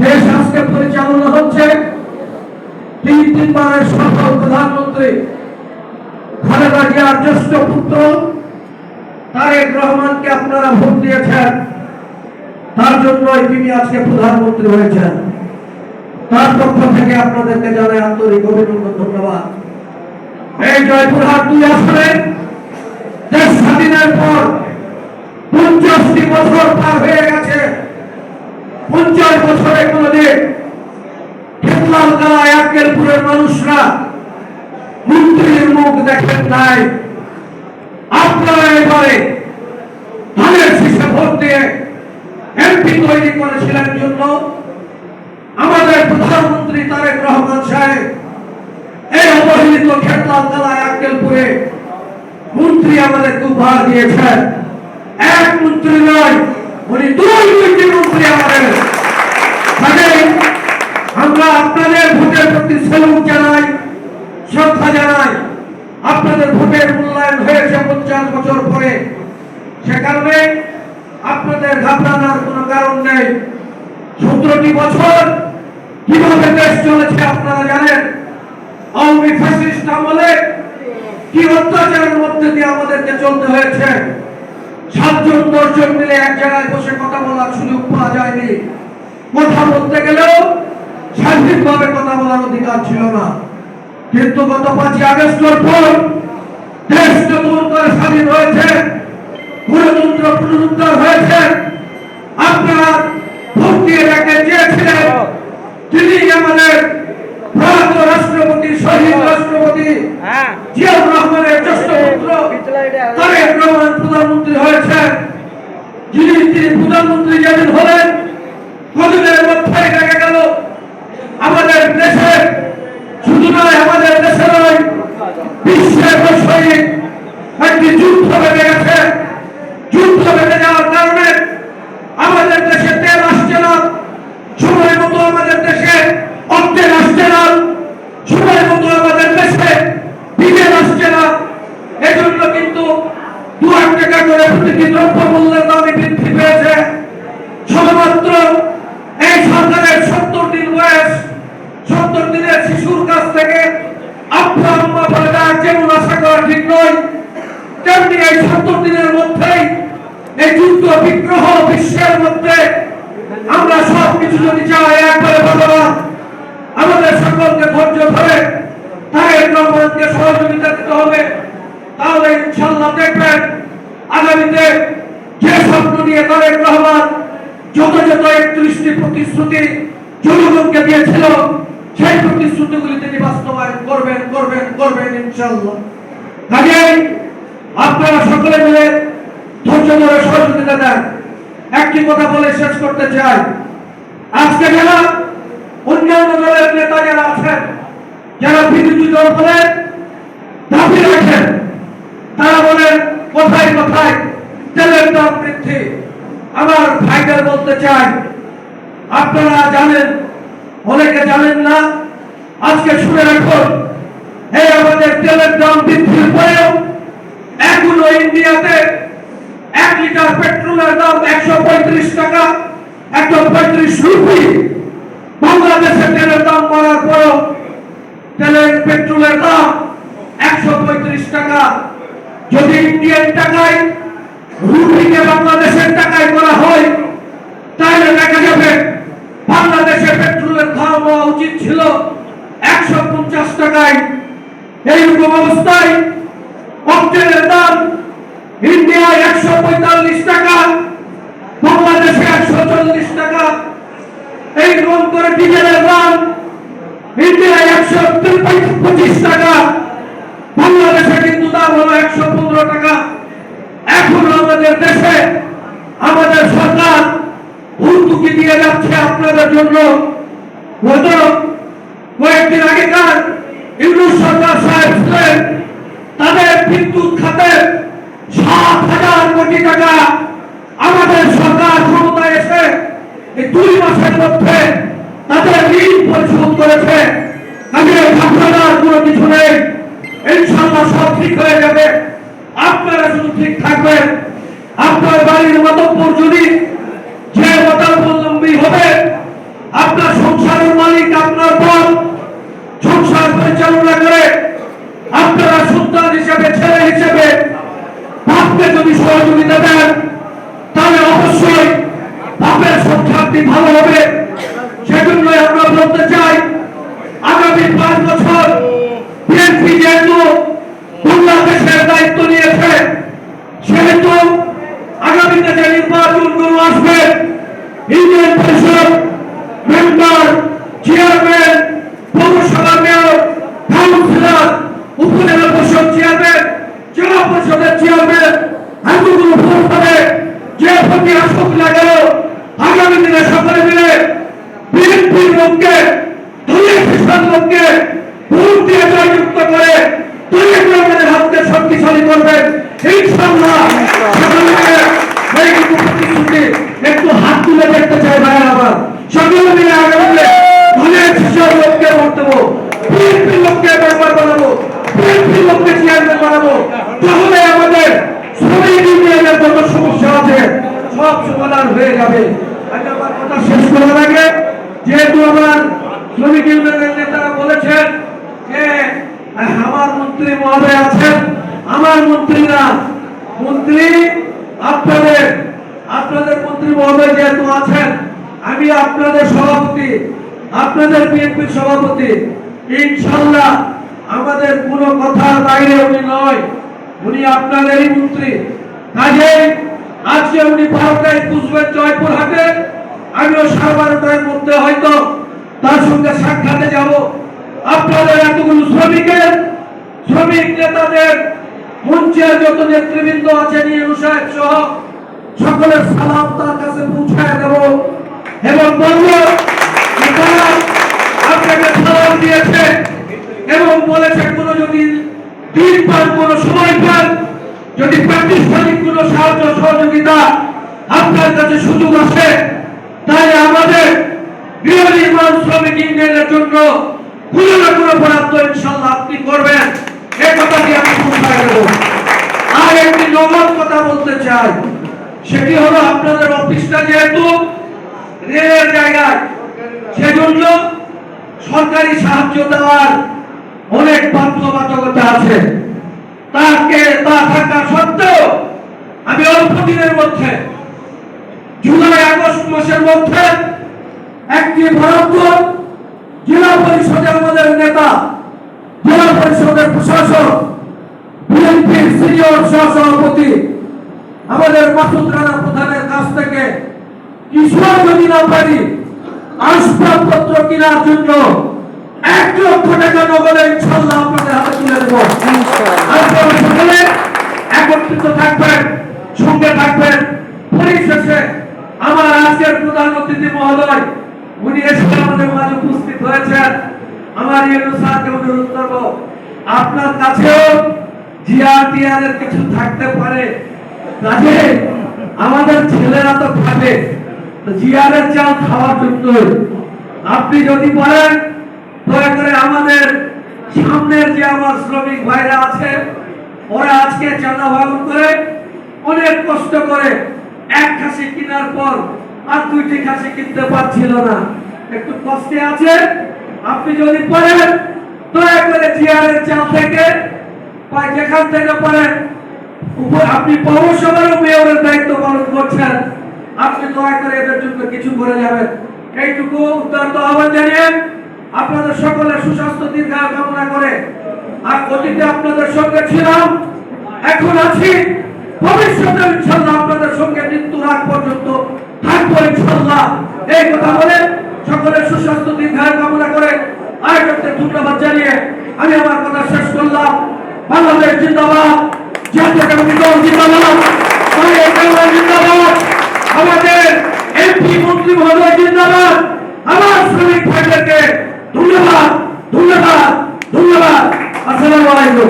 দেশ আজকে পরিচালনা হচ্ছে তিনবারের সফল প্রধানমন্ত্রী খালেদা জিয়ার জ্যেষ্ঠ পুত্র তারেক রহমানকে আপনারা ভোট দিয়েছেন, তার জন্যই তিনি আজকে প্রধানমন্ত্রী হয়েছেন। তার পক্ষ থেকে আপনাদেরকে জানাই আন্তরিক অভিনন্দন, ধন্যবাদ। এই জয়পুরহাট 2 আসনে দেশ স্বাধীনের পর 50টি বছর পার হয়ে গেছে। 50 বছরে কোনদিন খেতলালকালা আক্কেলপুরের মানুষরা মন্ত্রীর মুখ দেখেন নাই। আপনারা এবারে ধানের শীষে ভোট দিয়ে এমপি তৈরি করেছিলেন জন্য আমাদের প্রধানমন্ত্রী তারেক রহমান সাহেব এই অবহেলিত খেতলালকালা আক্কেলপুরে মন্ত্রী আমাদেরকে উপহার দিয়েছেন। এক মন্ত্রী নয়, উনি 2 মন্ত্রী আমাদের। আমরা আপনাদের ভোটের প্রতি স্যালুট জানাই, শ্রদ্ধা জানাই। আপনাদের ভোটের মূল্যায়ন হয়েছে 50 বছর পরে, সে কারণে আপনাদের ঘাবড়ানোর কোনো কারণ নেই। 17টি বছর কিভাবে দেশ চলেছে আপনারা জানেন। আওয়ামী ফ্যাসিস্ট আমলে কি অত্যাচারের মধ্যে দিয়ে আমাদেরকে চলতে হয়েছে। 7 জন 10 জন মিলে এক জায়গায় বসে কথা বলার সুযোগ পাওয়া যায়নি। কথা বলতে গেলেও স্বাধীনভাবে কথা বলার অধিকার ছিল না। কিন্তু গত 5 আগস্টের পর দেশ নতুন করে স্বাধীন হয়েছে, গণতন্ত্র পুনরুদ্ধার হয়েছে। আপনারা ভোট দিয়ে যাকে চেয়েছিলেন তিনি আমাদের প্রয়াত রাষ্ট্রপতি, শহীদ রাষ্ট্রপতি জিয়াউর রহমানের জ্যেষ্ঠ পুত্র তারেক রহমান প্রধানমন্ত্রী হয়েছেন। তিনি প্রধানমন্ত্রী যেদিন হলেন কদিনের মধ্যেই দেখা গেল আমাদের দেশে, শুধু নয় আমাদের দেশে নয়, বিশ্বের বৈষয়িক একটি যুদ্ধ বেড়ে গেছে। যুদ্ধ বেড়ে যাওয়ার কারণে আমাদের দেশে তেল আসছে না, সময় মতো আমাদের দেশে অর্থের আসছে না, সময় মতো আমাদের দেশে বিদেশ আসছে না। এজন্য কিন্তু 2 টাকা করে প্রতিটি দ্রব্য মূল্যের দামে বৃদ্ধি পেয়েছে। শুধুমাত্র এই সরকারের 70 দিন বয়স, 70 দিনের শিশুর কাছ থেকে আব্বা আম্মা বলে ডাক যেমন আশা করা ঠিক নয়, তেমনি এই 70 দিনের মধ্যেই এই যুদ্ধ বিগ্রহ বিশ্বের মধ্যে আমরা সবকিছু যদি চাই একবারে ভগবান আমাদের সকলকে ধৈর্য ধরে তারেক রহমানকে সহযোগিতা দিতে হবে। তাহলে ইনশাআল্লাহ দেখবেন আগামীতে যে স্বপ্ন নিয়ে তারেক রহমান যত 31টি প্রতিশ্রুতি জনগণকে দিয়েছিল সেই প্রতিশ্রুতিগুলি তিনি বাস্তবায়ন করবেন ইনশাআল্লাহ। কাজেই আপনারা সকলে মিলে ধৈর্য ধরে সহযোগিতা দেন। একটি কথা বলে শেষ করতে চাই, আজকে যারা অন্যান্য দলের নেতা যারা আছেন, যারা বিরোধী দল বলেন দাবি রাখেন, তারা বলেন কোথায় কোথায় তেলের দাম বৃদ্ধি। আমার ভাইদের বলতে চাই, আপনারা জানেন, অনেকে জানেন না, আজকে শুনে রাখুন, এই আমাদের তেলের দাম বৃদ্ধির পরেও এখনো ইন্ডিয়াতে 1 লিটার পেট্রোলের দাম 135 টাকা, 135 রুপি। বাংলাদেশে তেলের দাম বাড়ার পরও পেট্রোলের দাম 135 টাকা। যদি ইন্ডিয়ান টাকায় রুপিকে বাংলাদেশের টাকায় করা হয় তাহলে দেখা যাবে বাংলাদেশে পেট্রোলের দাম হওয়া উচিত ছিল 150 টাকায়। এইরকম অবস্থায় অক্টেনের দাম ইন্ডিয়ায় 145 টাকা, বাংলাদেশে 140 টাকা। এইরকম করে ডিজেলের দাম ইন্ডিয়ায় 125 টাকা, বাংলাদেশে কিন্তু দাম হলো 115 টাকা। এখন আমাদের দেশে আমাদের সরকার ভর্তুকি দিয়ে যাচ্ছে আপনাদের জন্য। গত কয়েকদিন আগেকার ইউনূস সরকার সাহেব ছিলেন, তাদের বিদ্যুৎ খাতে 7,000 কোটি টাকা আমাদের সরকার ক্ষমতায় এসে এই 2 মাসের মধ্যে তাদের ঋণ পরিশোধ করেছে। কাজে ঘাবড়ানোর কোনো কিছু নেই, ইনশাআল্লাহ সব ঠিক হয়ে যাবে। আপনারা শুধু ঠিক থাকবেন। আপনার বাড়ির মাতব্বর যদি যে মতাবলম্বী হবে চাকরি ভালো হবে। সেজন্য আমরা বলতে চাই আগামী 5 বছর বিএনপি যেহেতু বাংলাদেশের দায়িত্ব নিয়েছে, সেহেতু আগামীতে যে নির্বাচনগুলো আসবে, ইউনিয়ন পরিষদ মেম্বার, চেয়ারম্যান, পৌরসভা মেয়র, কাউন্সিলর, উপজেলা পরিষদ চেয়ারম্যান, জেলা পরিষদের চেয়ারম্যান, এতগুলো ভোট হবে। যে ভোটে আসুক না গেল, আগামী দিনে সকলে মিলে বিএনপির লোককে, দলীয় কৃষক লোককে ভোট দিয়ে জয়যুক্ত করে দলীয় কর্মীদের হাতকে শক্তিশালী করবেন ইনশাআল্লাহ। এইটুকু প্রতিশ্রুতি একটু হাত তুলে দেখতে চাই ভাইয়া আমার। সকলে মিলে আগামীতে দলীয় কৃষক লোককে ভোট দেবো, বিএনপির লোককে মেম্বার বানাবো, বিএনপির লোককে চেয়ারম্যান বানাবো। তাহলে আমাদের শ্রমিক ইউনিয়নের যত সমস্যা আছে সব সমাধান হয়ে যাবে। আমি আমার কথা শেষ করার আগে, যেহেতু আমার শ্রমিক ইউনিয়নের নেতারা বলেছেন যে আমার মন্ত্রী মহোদয় আছেন, আমার মন্ত্রীরা, মন্ত্রী আপনাদের মন্ত্রী মহোদয় যেহেতু আছেন, আমি আপনাদের সভাপতি, আপনাদের বিএনপির সভাপতি, ইনশাআল্লাহ আমাদের কোনো কথার বাইরে উনি নয়, উনি আপনাদেরই মন্ত্রী। কাজেই আজকে উনি 12টায় বুঝবেন জয়পুরহাটে, আমিও 12:30টার মধ্যে হয়তো তার সঙ্গে সাক্ষাতে যাব। আপনাদের এতগুলো শ্রমিক নেতাদের, মঞ্চের যত নেতৃবৃন্দ আছেন, ইউনূস সাহেব সহ সকলের সালাম তার কাছে পৌঁছায় দেব এবং বলব যে তারা আপনাকে সালাম দিয়েছে এবং বলেছে কোনো যদি দিন পান, কোনো সময় পান, যদি প্রাতিষ্ঠানিক কোনো সাহায্য সহযোগিতা আপনার কাছে সুযোগ আসে, তাহলে আমাদের গৃহ নির্মাণ শ্রমিক ইউনিয়নের জন্য কোনো না কোনো বরাদ্দ ইনশাআল্লাহ আপনি করবেন, এই কথাটি আমি পৌঁছায় দেব। আর একটি নগদ কথা বলতে চাই, সেটি হলো আপনাদের অফিসটা যেহেতু রেলের জায়গায়, সেজন্য সরকারি সাহায্য দেওয়ার অনেক বাধ্যবাধকতা আছে। তা থাকা সত্ত্বেও আমি অল্প দিনের মধ্যে, জুলাই আগস্ট মাসের মধ্যে একটি বরাদ্দ জেলা পরিষদে আমাদের নেতা, জেলা পরিষদের প্রশাসক, বিএনপির সিনিয়র সহসভাপতি আমাদের মাসুদ রানা প্রধানের কাছ থেকে কিছু যদি না পারি আসবাবপত্র কেনার জন্য 1 লক্ষ টাকা নগদে ইনশাআল্লাহ আপনাদের হাতে তুলে দেব। আপনারা সকলে একত্রিত থাকবেন, সঙ্গে থাকবেন। পরিশেষে আমার আজকের প্রধান অতিথি মহোদয়, উনি এসে আমাদের মাঝে উপস্থিত হয়েছেন। আমার ইউনূস স্যারকে অনুরোধ করব, আপনার কাছেও জিআরটিআর এর কিছু থাকতে পারে, কাজে আমাদের ছেলেরা তো খাবে, জিআর এর চাল খাওয়ার জন্য আপনি যদি পারেন দয়া করে আমাদের সামনের যে আমার শ্রমিক ভাইরা আছে, ওরা আজকে চাঁদা ভাঙন করে অনেক কষ্ট করে 1 খাসি কেনার পর আর 2টি খাসি কিনতে পারছিল না, একটু কষ্টে আছে। আপনি যদি পারেন দয়া করে জিআর এর চাল থেকে বা যেখান থেকে পারেন, আপনি পৌরসভার মেয়রের দায়িত্ব পালন করছেন, আপনি দয়া করে এদের জন্য কিছু করে যাবেন। এইটুকু উদারত আহ্বান জানিয়ে আপনাদের সকলের সুস্বাস্থ্য দীর্ঘায়ু কামনা করে, আর অতীতে আপনাদের সঙ্গে ছিলাম, এখন আছি, ভবিষ্যতে ইনশাআল্লাহ আপনাদের সঙ্গে মৃত্যুর আগ পর্যন্ত থাকবো ইনশাআল্লাহ। এই কথা বলে সকলের সুস্বাস্থ্য দীর্ঘায়ু কামনা করে আয়োজককে ধন্যবাদ জানিয়ে আমি আমার কথা শেষ করলাম। বাংলাদেশ জিন্দাবাদ, জাতীয় কমিটি দল জিন্দাবাদ, জিন্দাবাদ, আমাদের এমপি মন্ত্রী মহোদয় জিন্দাবাদ। আমার শ্রমিক ভাইদেরকে ধন্যবাদ, ধন্যবাদ, ধন্যবাদ। আসসালামু আলাইকুম।